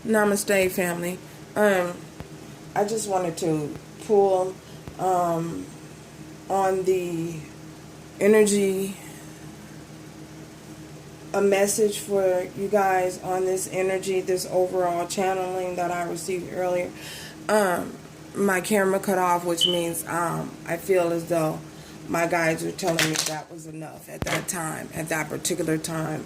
Namaste, family. I just wanted to pull on the energy, a message for you guys on this energy, this overall channeling that I received earlier. My camera cut off, which means I feel as though my guides were telling me that was enough at that time, at that particular time.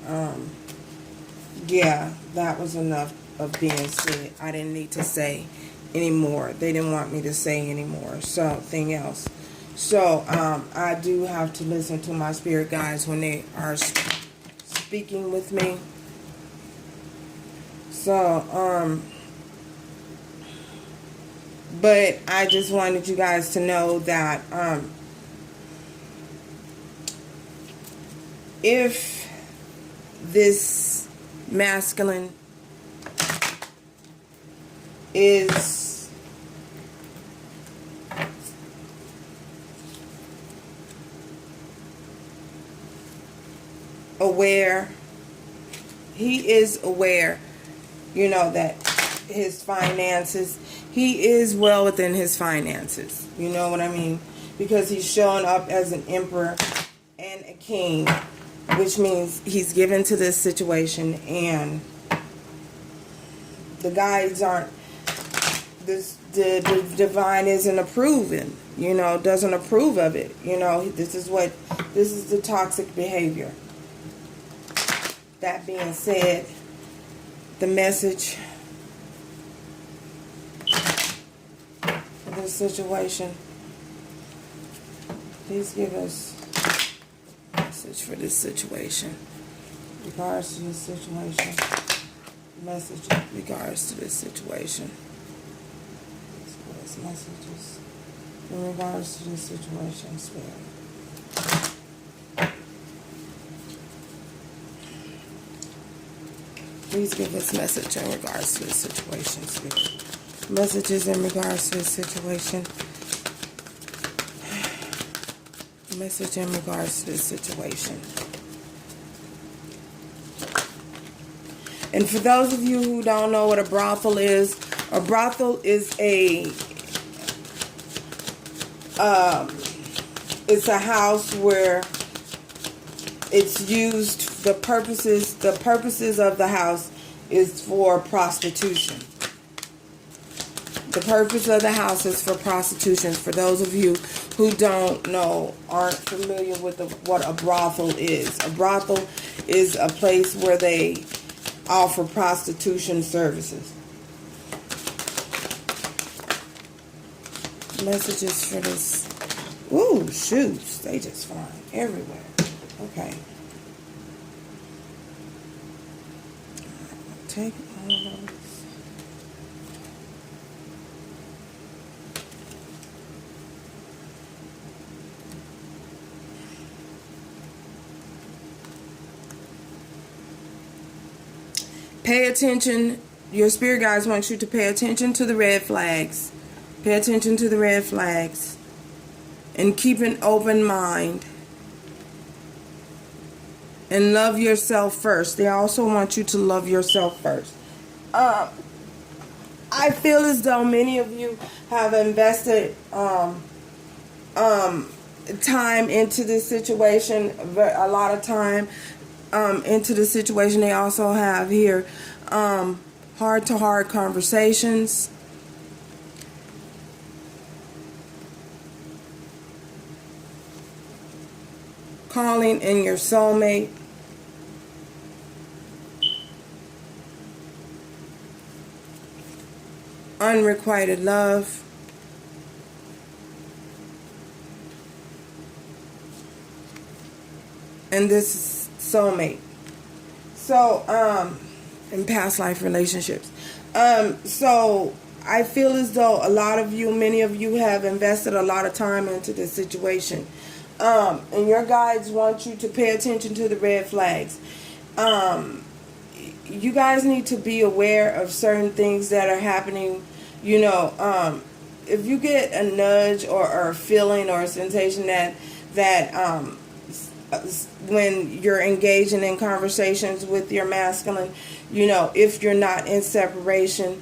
Yeah, that was enough of being said. I didn't need to say anymore. They didn't want me to say anymore. Something else. So, I do have to listen to my spirit guides when they are speaking with me. So, but I just wanted you guys to know that, if this masculine is aware, he is aware, you know, that his finances, he is well within his finances, you know what I mean, because he's showing up as an emperor and a king, which means he's given to this situation, and the guides aren't, the divine isn't approving, you know, doesn't approve of it, you know. This is the toxic behavior. That being said, the message for this situation, please give us a message for this situation, in regards to this situation, message in regards to this situation. Messages in regards to this situation, Spirit. Please give us message in regards to this situation, Spirit. Messages in regards to this situation. Message in regards to this situation. And for those of you who don't know what a brothel is it's a house where it's used, the purposes of the house is for prostitution. The purpose of the house is for prostitution. For those of you who don't know, aren't familiar with what a brothel is. A brothel is a place where they offer prostitution services. Messages for this. Ooh, shoes. They just flying everywhere. Okay. Take all of those. Pay attention. Your spirit guides want you to pay attention to the red flags. Pay attention to the red flags. And keep an open mind. And love yourself first. They also want you to love yourself first. I feel as though many of you have invested time into this situation. A lot of time into the situation. They also have here heart-to-heart conversations. Calling in your soulmate. Unrequited love. And this is soulmate. So, in past life relationships. So I feel as though many of you have invested a lot of time into this situation. And your guides want you to pay attention to the red flags. You guys need to be aware of certain things that are happening. You know, if you get a nudge or a feeling or a sensation that when you're engaging in conversations with your masculine, if you're not in separation.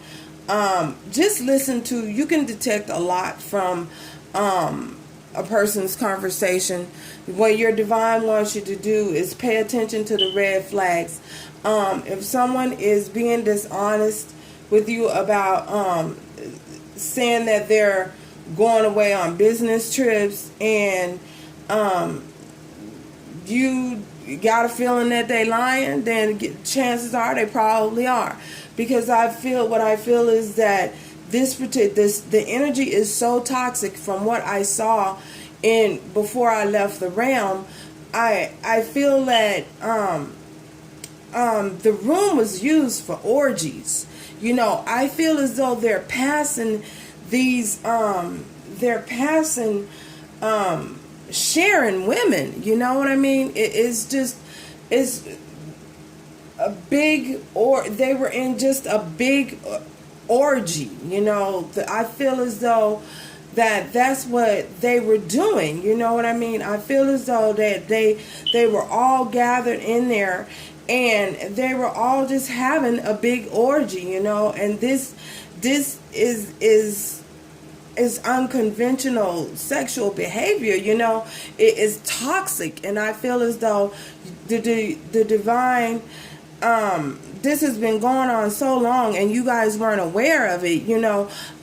Just listen to, you can detect a lot from a person's conversation. What your divine wants you to do is pay attention to the red flags. If someone is being dishonest with you about saying that they're going away on business trips, and you got a feeling that they lying, then chances are they probably are. Because what I feel is that the energy is so toxic from what I saw before I left the realm. I feel that the room was used for orgies. I feel as though they're passing sharing women. You know what I mean? It's a big, or they were in just a big orgy. I feel as though that's what they were doing. You know what I mean? I feel as though that they were all gathered in there, and they were all just having a big orgy. And this is unconventional sexual behavior. It is toxic, and I feel as though the divine, this has been going on so long, and you guys weren't aware of it.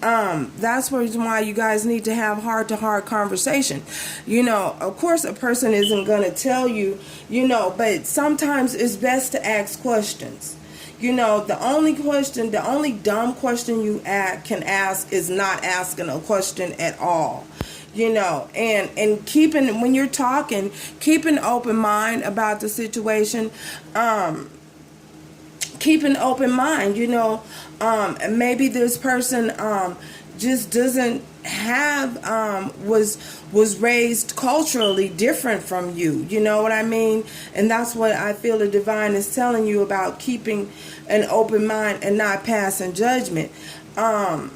That's the reason why you guys need to have heart-to-heart conversation. Of course a person isn't going to tell you, but sometimes it's best to ask questions. The only dumb question you can ask is not asking a question at all. And when you're talking, keep an open mind about the situation. Keep an open mind. Maybe this person just doesn't have was raised culturally different from you. You know what I mean? And that's what I feel the divine is telling you about, keeping an open mind and not passing judgment. Because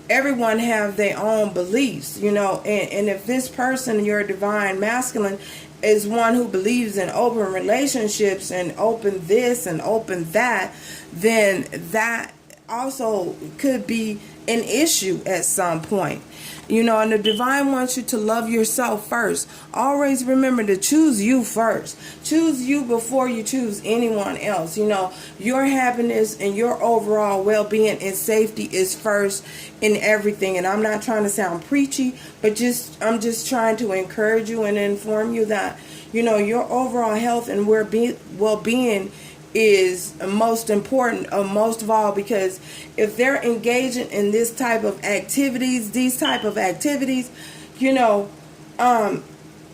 everyone have their own beliefs, and if this person, your divine masculine, is one who believes in open relationships and open this and open that, then that also could be an issue at some point. And the divine wants you to love yourself first. Always remember to choose you first. Choose you before you choose anyone else. Your happiness and your overall well-being and safety is first in everything. And I'm not trying to sound preachy, but I'm just trying to encourage you and inform you that, your overall health and well-being is most important, most of all, because if they're engaging in these type of activities,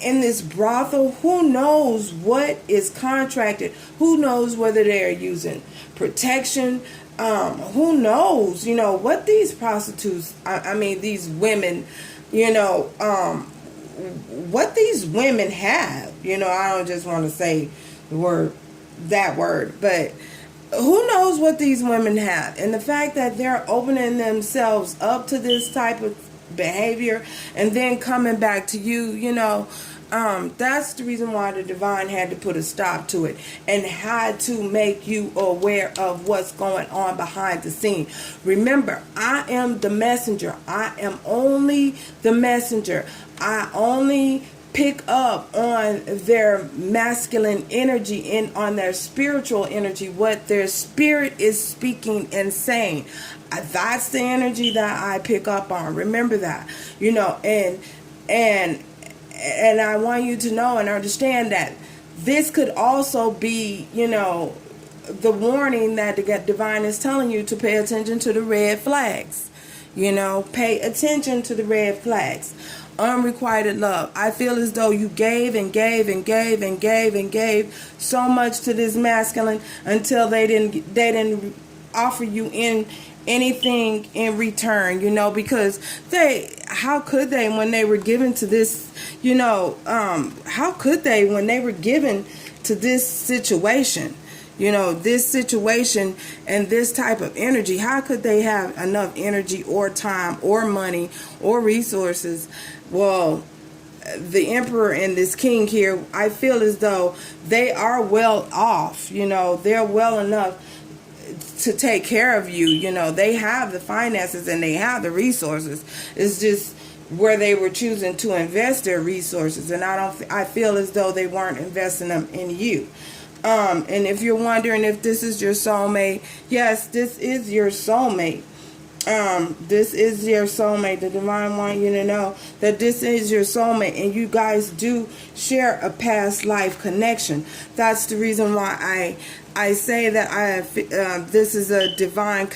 in this brothel, who knows what is contracted? Who knows whether they're using protection? Who knows, what these prostitutes, these women, what these women have. I don't just want to say that word, but who knows what these women have. And the fact that they're opening themselves up to this type of behavior and then coming back to you, that's the reason why the divine had to put a stop to it and had to make you aware of what's going on behind the scene. Remember, I am the messenger. I am only the messenger. I only pick up on their masculine energy and on their spiritual energy, what their spirit is speaking and saying. That's the energy that I pick up on. Remember that, and I want you to know and understand that this could also be, the warning that the divine is telling you to pay attention to the red flags. Pay attention to the red flags. Unrequited love. I feel as though you gave and gave and gave and gave and gave so much to this masculine until they didn't offer you anything in return, because how could they when they were given to this, how could they when they were given to this situation? This situation and this type of energy, how could they have enough energy or time or money or resources? Well, the emperor and this king here, I feel as though they are well off. You know, they're well enough to take care of you. You know, they have the finances and they have the resources. It's just where they were choosing to invest their resources, and I feel as though they weren't investing them in you. And if you're wondering if this is your soulmate, yes, this is your soulmate. This is your soulmate. The divine want you to know that this is your soulmate, and you guys do share a past life connection. That's the reason why I say that this is a divine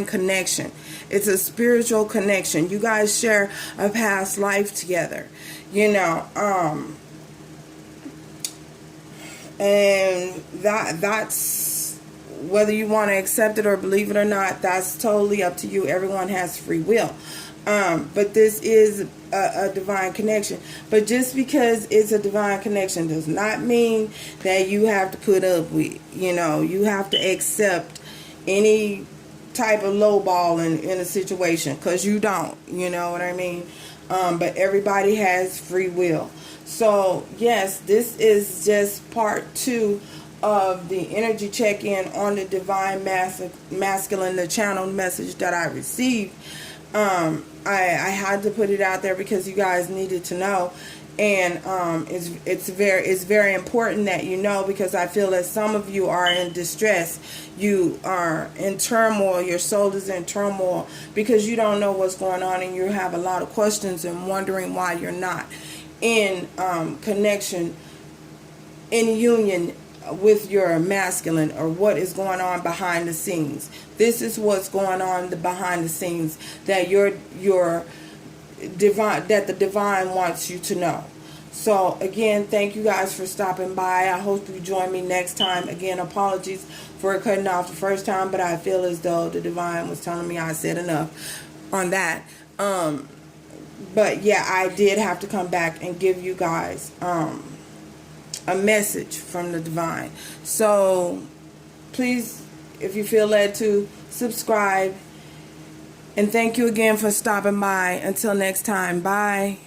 connection. It's a spiritual connection. You guys share a past life together, you know. And that's whether you want to accept it or believe it or not, that's totally up to you. Everyone has free will. But this is a divine connection. But just because it's a divine connection does not mean that you have to put up with, you know, you have to accept any type of lowball in a situation, because you don't, you know what I mean? But everybody has free will. So yes, this is just part 2 of the energy check-in on the divine masculine, the channeled message that I received. I had to put it out there because you guys needed to know, and it's very important that you know, because I feel that some of you are in distress. You are in turmoil. Your soul is in turmoil because you don't know what's going on, and you have a lot of questions and wondering why you're not in connection, in union with your masculine, or what is going on behind the scenes. This is what's going on behind the scenes that your divine, that the divine wants you to know. So again, thank you guys for stopping by. I hope you join me next time. Again, apologies for cutting off the first time, but I feel as though the divine was telling me I said enough on that. But yeah, I did have to come back and give you guys a message from the divine. So please, if you feel led to, subscribe. And thank you again for stopping by. Until next time, bye.